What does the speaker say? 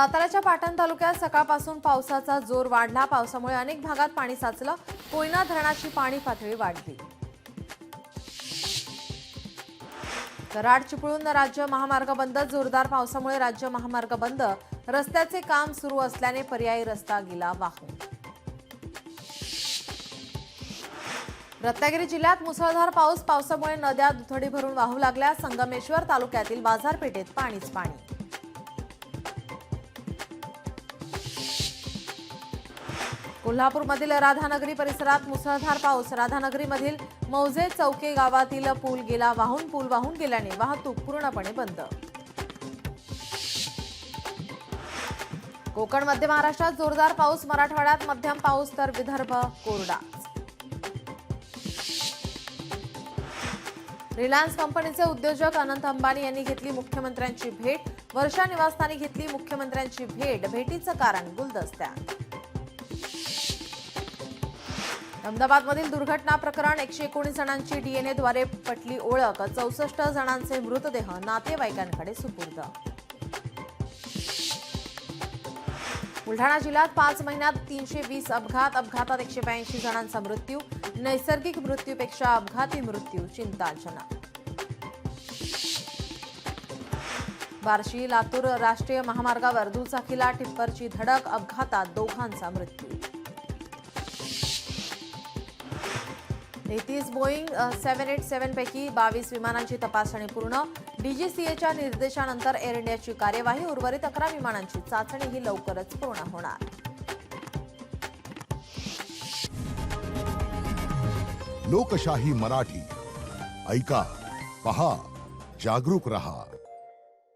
साताऱ्याच्या पाटण तालुक्यात सकाळपासून पावसाचा जोर वाढला। पावसामुळे अनेक भागात पाणी साचलं। कोयना धरणाची पाणी पातळी वाढली। कराड चिपळूण राज्य महामार्ग बंद। जोरदार पावसामुळे राज्य महामार्ग बंद। रस्त्याचे काम सुरू असल्याने पर्यायी रस्ता गेला वाहून। रत्नागिरी जिल्ह्यात मुसळधार पावसामुळे नद्या दुथडी भरून वाहू लागल्या। संगमेश्वर तालुक्यातील बाजारपेठेत पाणीच पाणी। कोल्हापूरमधील राधानगरी परिसरात मुसळधार पाऊस। राधानगरीमधील मौजे चौके गावातील पूल गेला वाहून। पूल वाहून गेल्याने वाहतूक पूर्णपणे बंद। कोकण मध्य महाराष्ट्रात जोरदार पाऊस। मराठवाड्यात मध्यम पाऊस तर विदर्भ कोरडा। रिलायन्स कंपनीचे उद्योजक अनंत अंबानी यांनी घेतली मुख्यमंत्र्यांची भेट। वर्षा निवासस्थानी घेतली मुख्यमंत्र्यांची भेट। भेटीचं कारण गुलदस्त्या। अहमदाबादमधील दुर्घटना प्रकरण 119 जणांची डीएनएद्वारे पटली ओळख। 64 जणांचे मृतदेह नातेवाईकांकडे सुपूर्द। बुलढाणा जिल्ह्यात 5 महिन्यात 320 अपघात। अपघातात 182 जणांचा मृत्यू। नैसर्गिक मृत्यूपेक्षा अपघाती मृत्यू चिंताजनक। बार्शी लातूर राष्ट्रीय महामार्गावर दुचाकीला टिप्परची धडक। अपघातात दोघांचा मृत्यू। 33 बोईंग 787 पैकी 22 विमानांची तपासणी पूर्ण। डीजीसीएच्या निर्देशानंतर एअर इंडियाची कार्यवाही। उर्वरित 11 विमानांची चाचणीही लवकरच पूर्ण होणार। लोकशाही मराठी ऐका, पहा, जागरूक रहा।